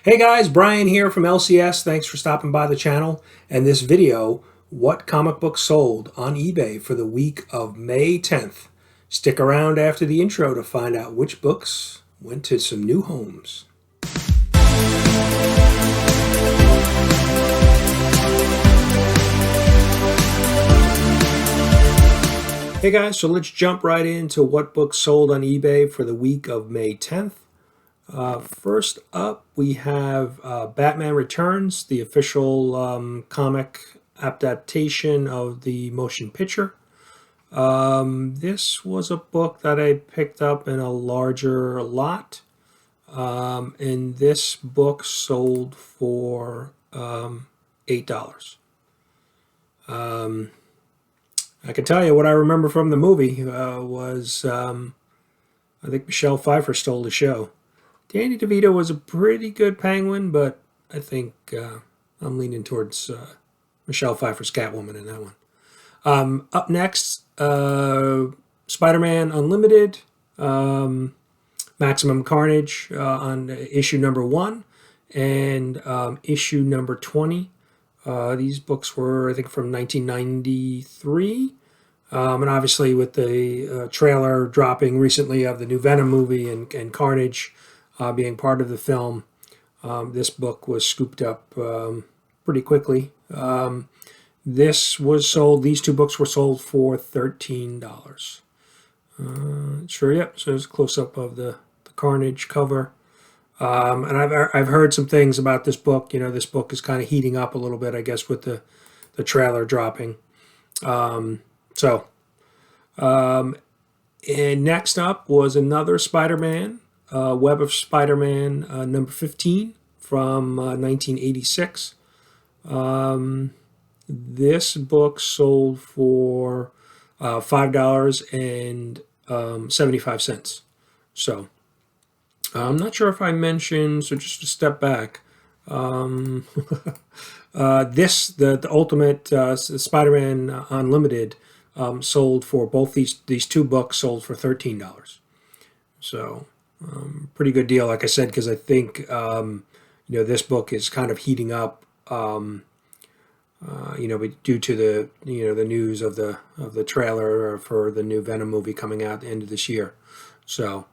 Hey guys, Brian here from LCS. Thanks for stopping by the channel. And this video, what comic books sold on eBay for the week of May 10th. Stick around after the intro to find out which books went to some new homes. Hey guys, so let's jump right into what books sold on eBay for the week of May 10th. First up, we have Batman Returns, the official comic adaptation of the motion picture. This was a book that I picked up in a larger lot, and this book sold for $8. I can tell you what I remember from the movie was I think Michelle Pfeiffer stole the show. Danny DeVito was a pretty good Penguin, but I think I'm leaning towards Michelle Pfeiffer's Catwoman in that one. Up next, Spider-Man Unlimited, Maximum Carnage on issue number 1 and issue number 20. These books were, I think, from 1993. And obviously with the trailer dropping recently of the new Venom movie and Carnage being part of the film, this book was scooped up pretty quickly. These two books were sold for $13. Sure, yep, so there's a close-up of the Carnage cover. And I've heard some things about this book. You know, this book is kind of heating up a little bit, I guess, with the trailer dropping. And next up was another Spider-Man, Web of Spider-Man number 15 from 1986. This book sold for $5.75. So I'm not sure if I mentioned, so just to step back, the Ultimate Spider-Man Unlimited sold for both these two books sold for $13. So pretty good deal, like I said, because I think this book is kind of heating up, due to the the news of the trailer for the new Venom movie coming out at the end of this year. So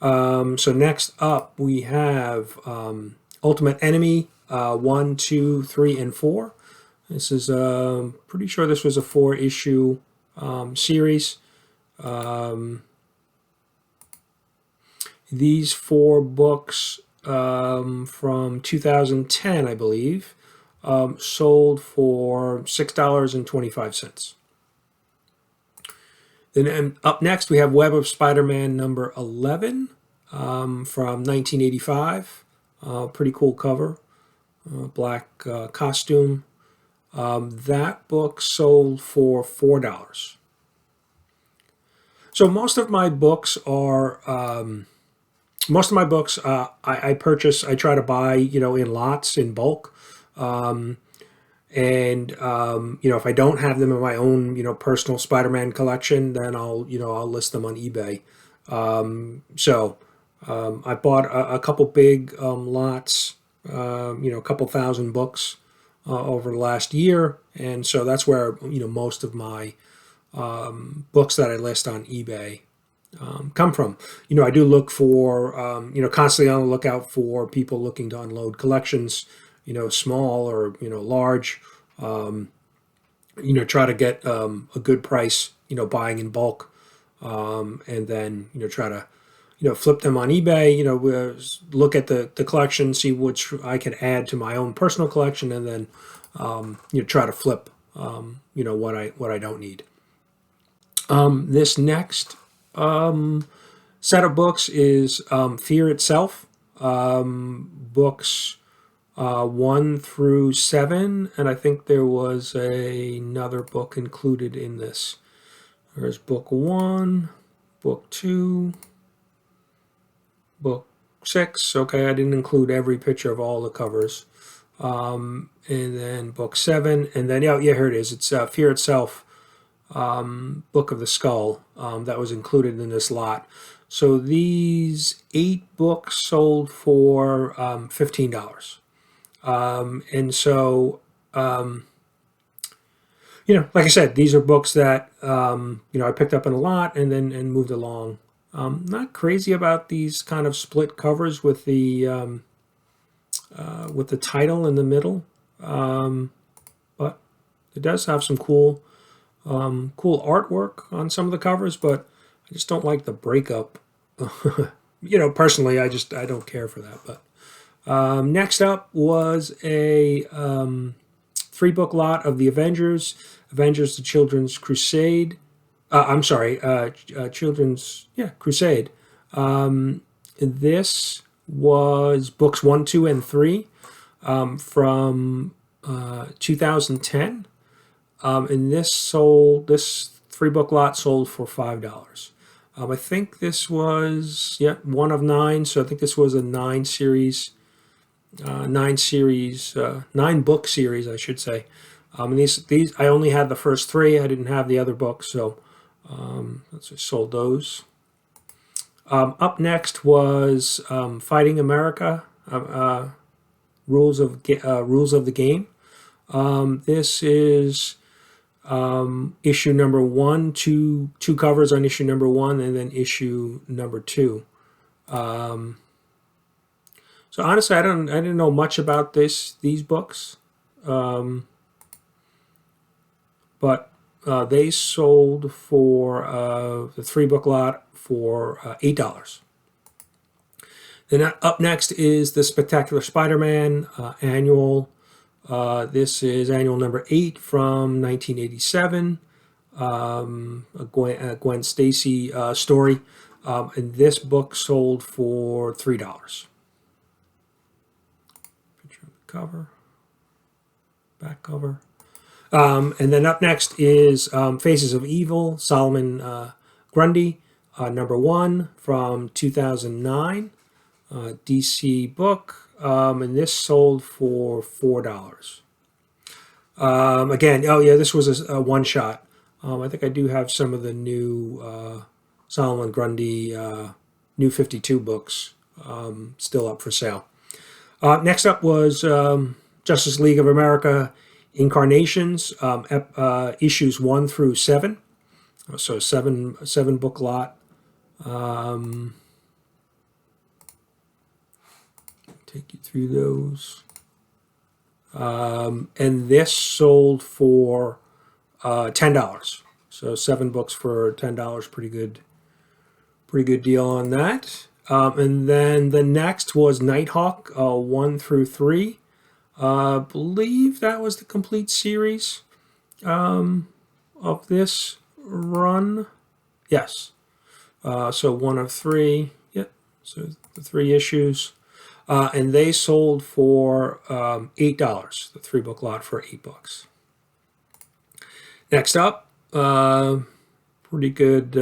next up we have Ultimate Enemy 1, 2, 3, and 4. This is pretty sure this was a 4-issue series. These 4 books from 2010, I believe, sold for $6.25. Then up next we have Web of Spider-Man number 11 from 1985. Pretty cool cover, black costume. That book sold for $4. So most of my books are I purchase. I try to buy in lots, in bulk. If I don't have them in my own, personal Spider-Man collection, then I'll list them on eBay. I bought a couple big lots, a couple thousand books over the last year, and so that's where most of my books that I list on eBay come from. I do look for constantly on the lookout for people looking to unload collections, small or large. Try to get a good price, buying in bulk, and then try to flip them on eBay. Look at the collection, see which I can add to my own personal collection, and then try to flip what I don't need. This next set of books is Fear Itself, books 1 through 7, and I think there was another book included in this. There's book 1, book 2, book 6. Okay, I didn't include every picture of all the covers. And then book 7, and then here it is. It's Fear Itself, Book of the Skull, that was included in this lot. So these 8 books sold for $15. And so, like I said, these are books that, I picked up in a lot and then moved along. Not crazy about these kind of split covers with the title in the middle, but it does have some cool artwork on some of the covers. But I just don't like the breakup. Personally, I don't care for that. But next up was a 3-book lot of the Avengers, the Children's Crusade. Children's Crusade. This was books 1, 2, and 3 from 2010, and this 3-book lot sold for $5. I think this was one of 9, so I think this was a 9-book series, I should say. And these I only had the first 3. I didn't have the other books, so let's just sold those. Up next was Fighting America, Rules of the Game. This is issue number 1, two covers on issue number 1, and then issue number 2. So honestly, I didn't know much about these books, but they sold for the 3-book lot for $8. Then up next is the Spectacular Spider-Man annual. This is annual number 8 from 1987. A Gwen Stacy story, and this book sold for $3. Picture of the cover, back cover. And then up next is Faces of Evil, Solomon Grundy, number 1 from 2009, DC book, and this sold for $4. Again, this was a one-shot. I think I do have some of the new Solomon Grundy New 52 books still up for sale. Next up was Justice League of America Incarnations, issues 1 through 7. So 7 book lot. Take you through those. And this sold for $10. So 7 books for $10. Pretty good deal on that. And then the next was Nighthawk, 1 through 3. I believe that was the complete series of this run. Yes. So 1 of 3. Yep. So the 3 issues. And they sold for $8. The 3-book lot for $8. Next up, pretty good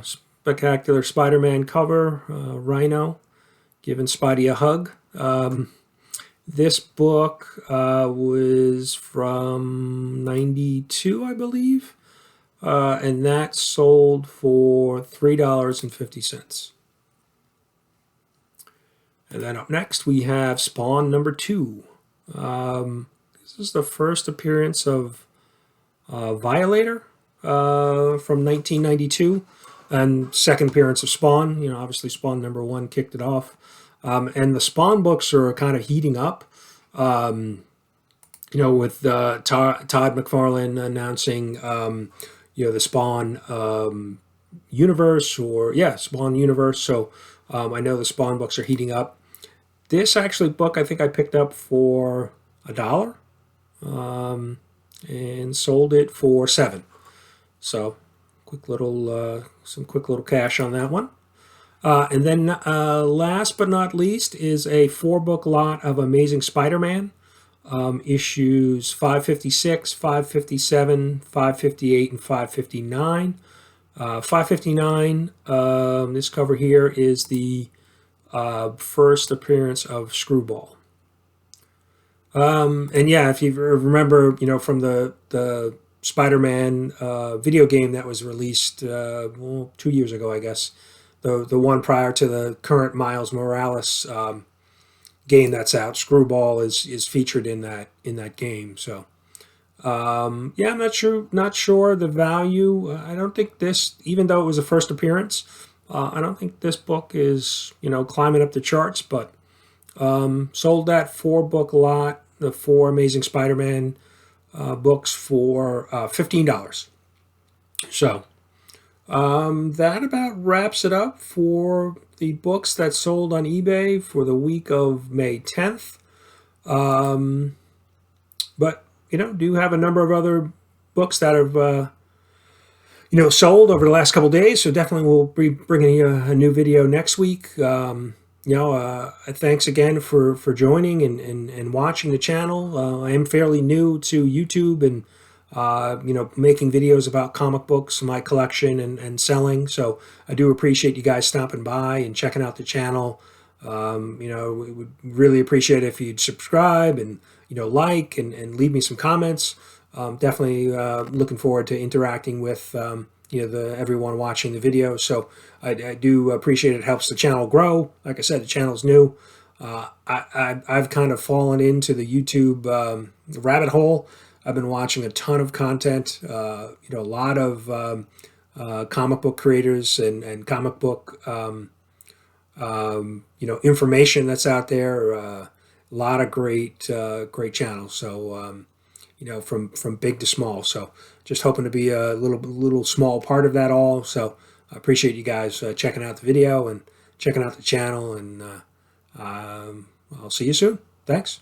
Spectacular Spider-Man cover. Rhino giving Spidey a hug. This book was from 92, I believe, and that sold for $3.50. And then up next we have Spawn number 2. This is the first appearance of Violator from 1992, and second appearance of Spawn. Obviously Spawn number 1 kicked it off. And the Spawn books are kind of heating up, with Todd McFarlane announcing, the Spawn universe, Spawn universe. So I know the Spawn books are heating up. This book I think I picked up for $1, and sold it for $7. So some quick little cash on that one. And then last but not least is a 4-book lot of Amazing Spider-Man, issues 556, 557, 558, and 559. 559, this cover here is the first appearance of Screwball. And if you remember, from the Spider-Man video game that was released 2 years ago, I guess. the one prior to the current Miles Morales game that's out. Screwball is featured in that game. So yeah, I'm not sure the value. I don't think this, even though it was a first appearance, I don't think this book is climbing up the charts. But sold that 4-book lot, the 4 Amazing Spider-Man books for $15. So that about wraps it up for the books that sold on eBay for the week of May 10th. But do have a number of other books that have sold over the last couple of days. So definitely we'll be bringing you a new video next week. Thanks again for joining and watching the channel. I am fairly new to YouTube and making videos about comic books, my collection, and selling. So I do appreciate you guys stopping by and checking out the channel. We would really appreciate it if you'd subscribe and like and leave me some comments. Definitely looking forward to interacting with everyone watching the video. So I do appreciate it. It helps the channel grow. Like I said, the channel's new. I've kind of fallen into the YouTube rabbit hole. I've been watching a ton of content. A lot of comic book creators and comic book information that's out there. A lot of great channels. So from big to small. So just hoping to be a little small part of that all. So I appreciate you guys checking out the video and checking out the channel. And I'll see you soon. Thanks.